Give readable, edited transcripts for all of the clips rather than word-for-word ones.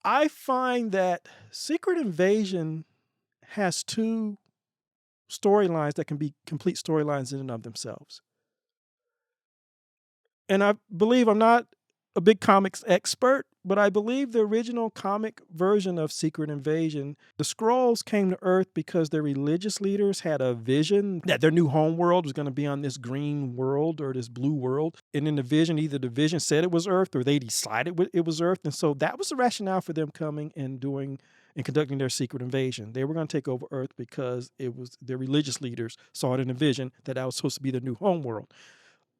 I find that Secret Invasion has two storylines that can be complete storylines in and of themselves. And I believe I'm not a big comics expert, but I believe the original comic version of Secret Invasion, the Skrulls came to Earth because their religious leaders had a vision that their new home world was going to be on this green world or this blue world. And in the vision, either the vision said it was Earth or they decided it was Earth. And so that was the rationale for them coming and doing and conducting their secret invasion. They were going to take over Earth because it was their religious leaders saw it in a vision that that was supposed to be their new home world.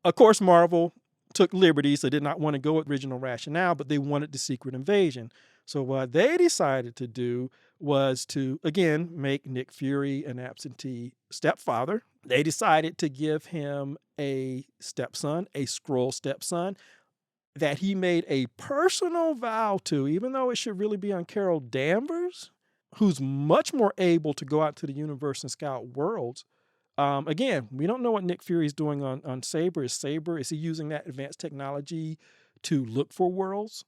Of course, Marvel took liberties. They did not want to go with original rationale, but they wanted the secret invasion. So what they decided to do was to, again, make Nick Fury an absentee stepfather. They decided to give him a stepson, a Skrull stepson, that he made a personal vow to, even though it should really be on Carol Danvers, who's much more able to go out to the universe and scout worlds. Again, we don't know what Nick Fury is doing on Saber. Is he using that advanced technology to look for worlds?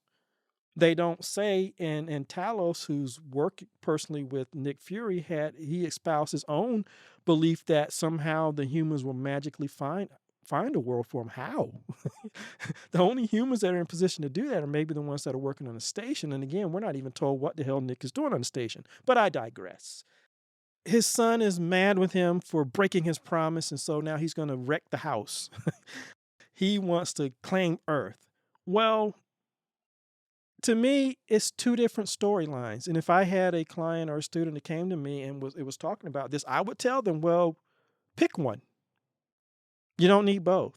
They don't say. And Talos, who's worked personally with Nick Fury, he espoused his own belief that somehow the humans will magically find a world for him. How? The only humans that are in position to do that are maybe the ones that are working on the station. And again, we're not even told what the hell Nick is doing on the station. But I digress. His son is mad with him for breaking his promise, and so now he's going to wreck the house. He wants to claim Earth. Well, to me, it's two different storylines. And if I had a client or a student that came to me and was talking about this, I would tell them, well, pick one. You don't need both.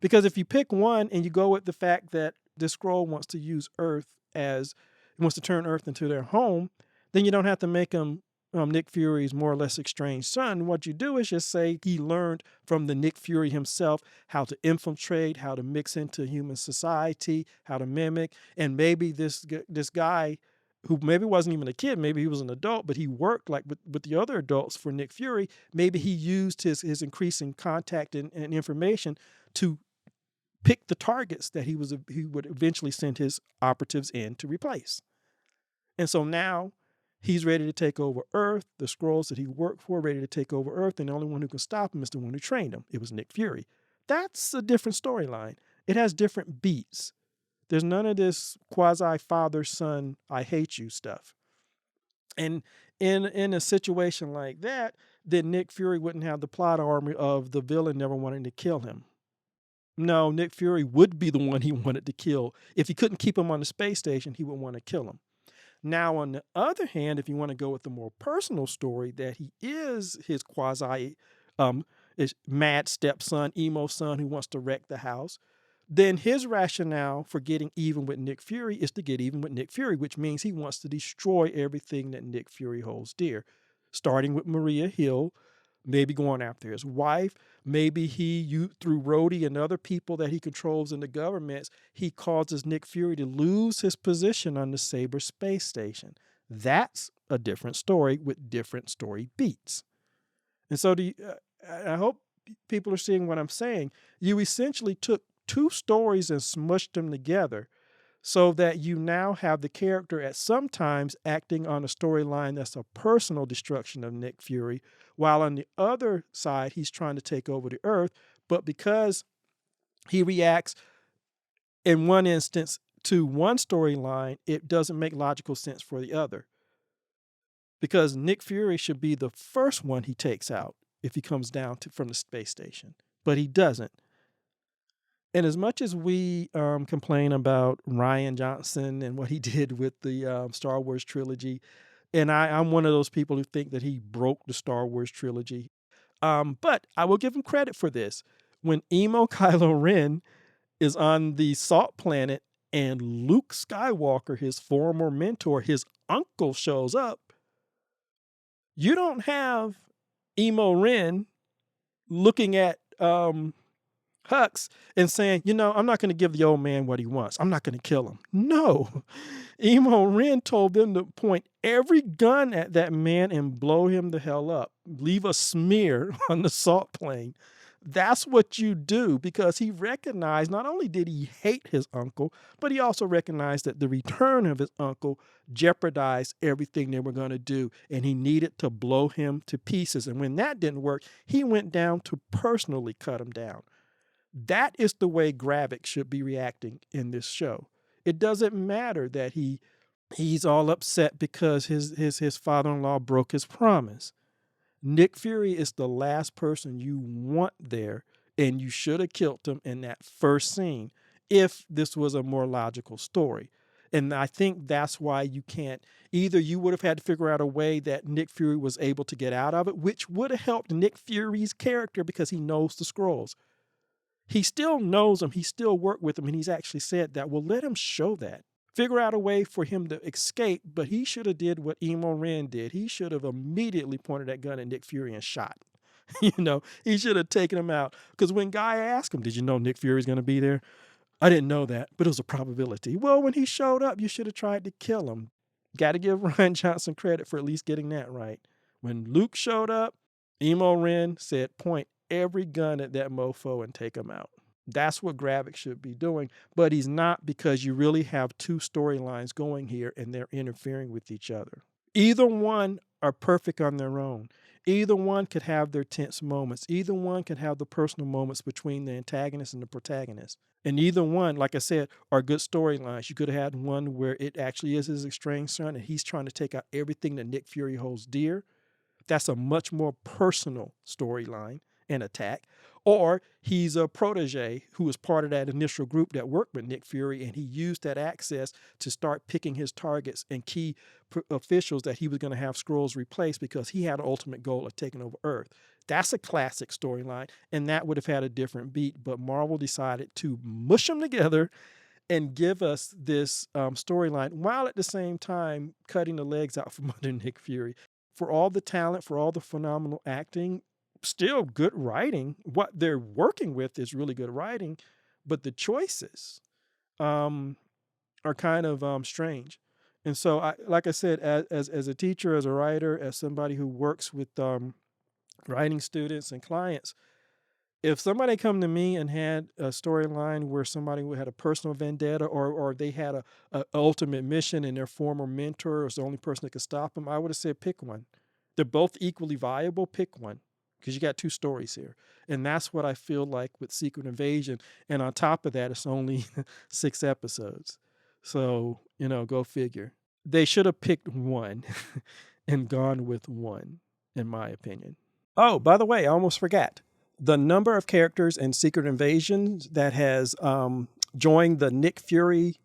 Because if you pick one and you go with the fact that this Skrull wants to use Earth wants to turn Earth into their home, then you don't have to make him Nick Fury's more or less estranged son. What you do is just say he learned from the Nick Fury himself how to infiltrate, how to mix into human society, how to mimic. And maybe this guy who maybe wasn't even a kid, maybe he was an adult, but he worked like with the other adults for Nick Fury. Maybe he used his increasing contact and information to pick the targets that he would eventually send his operatives in to replace. And so now he's ready to take over Earth. The Skrulls that he worked for ready to take over Earth, and the only one who can stop him is the one who trained him. It was Nick Fury. That's a different storyline. It has different beats. There's none of this quasi-father-son, I hate you stuff. And in a situation like that, then Nick Fury wouldn't have the plot armor of the villain never wanting to kill him. No, Nick Fury would be the one he wanted to kill. If he couldn't keep him on the space station, he would want to kill him. Now, on the other hand, if you want to go with the more personal story that he is his his mad stepson, emo son who wants to wreck the house, then his rationale for getting even with Nick Fury is to get even with Nick Fury, which means he wants to destroy everything that Nick Fury holds dear, starting with Maria Hill, maybe going after his wife. Maybe through Rhodey and other people that he controls in the governments, he causes Nick Fury to lose his position on the Saber space station. That's a different story with different story beats. And so I hope people are seeing what I'm saying. You essentially took two stories and smushed them together so that you now have the character at sometimes acting on a storyline that's a personal destruction of Nick Fury, while on the other side, he's trying to take over the Earth. But because he reacts in one instance to one storyline, it doesn't make logical sense for the other. Because Nick Fury should be the first one he takes out if he comes down from the space station, but he doesn't. And as much as we complain about Rian Johnson and what he did with the Star Wars trilogy, and I'm one of those people who think that he broke the Star Wars trilogy, but I will give him credit for this. When emo Kylo Ren is on the Salt Planet and Luke Skywalker, his former mentor, his uncle, shows up, you don't have emo Ren looking at Hux and saying, I'm not going to give the old man what he wants. I'm not going to kill him. No. Emo Ren told them to point every gun at that man and blow him the hell up. Leave a smear on the salt plain. That's what you do, because he recognized not only did he hate his uncle, but he also recognized that the return of his uncle jeopardized everything they were going to do, and he needed to blow him to pieces. And when that didn't work, he went down to personally cut him down. That is the way Gravik should be reacting in this show. It doesn't matter that he's all upset because his father-in-law broke his promise. Nick Fury is the last person you want there, and you should have killed him in that first scene if this was a more logical story. And I think that's why you can't, either you would have had to figure out a way that Nick Fury was able to get out of it, which would have helped Nick Fury's character because he knows the Skrulls. He still knows them, he still worked with them, and he's actually said that. Well, let him show that. Figure out a way for him to escape, but he should have did what Emo Ren did. He should have immediately pointed that gun at Nick Fury and shot. He should have taken him out. Because when Guy asked him, did you know Nick Fury's going to be there? I didn't know that, but it was a probability. Well, when he showed up, you should have tried to kill him. Got to give Rian Johnson credit for at least getting that right. When Luke showed up, Emo Ren said, point every gun at that mofo and take him out. That's what Gravik should be doing, but he's not, because you really have two storylines going here and they're interfering with each other. Either one are perfect on their own. Either one could have their tense moments. Either one could have the personal moments between the antagonist and the protagonist. And either one, like I said, are good storylines. You could have had one where it actually is his estranged son and he's trying to take out everything that Nick Fury holds dear. That's a much more personal storyline and attack. Or he's a protege who was part of that initial group that worked with Nick Fury, and he used that access to start picking his targets and key officials that he was going to have Skrulls replace because he had an ultimate goal of taking over Earth. That's a classic storyline, and that would have had a different beat, but Marvel decided to mush them together and give us this storyline while at the same time cutting the legs out from under Nick Fury. For all the talent, for all the phenomenal acting, still good writing. What they're working with is really good writing, but the choices are kind of strange. And so, like I said, as a teacher, as a writer, as somebody who works with writing students and clients, if somebody come to me and had a storyline where somebody had a personal vendetta, or they had a ultimate mission and their former mentor was the only person that could stop them, I would have said pick one. They're both equally viable. Pick one, because you got two stories here. And that's what I feel like with Secret Invasion. And on top of that, it's only 6 episodes. So, go figure. They should have picked one and gone with one, in my opinion. Oh, by the way, I almost forgot. The number of characters in Secret Invasion that has joined the Nick Fury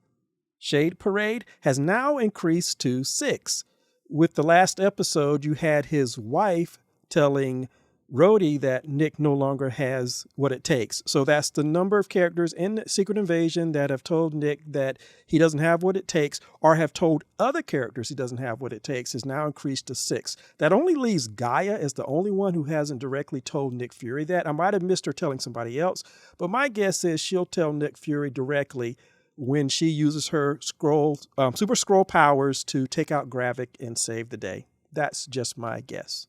Shade Parade has now increased to 6. With the last episode, you had his wife telling Rhodey that Nick no longer has what it takes. So that's the number of characters in Secret Invasion that have told Nick that he doesn't have what it takes, or have told other characters he doesn't have what it takes, is now increased to 6. That only leaves Gaia as the only one who hasn't directly told Nick Fury that. I might have missed her telling somebody else, but my guess is she'll tell Nick Fury directly when she uses her Super Skrull powers to take out Gravik and save the day. That's just my guess.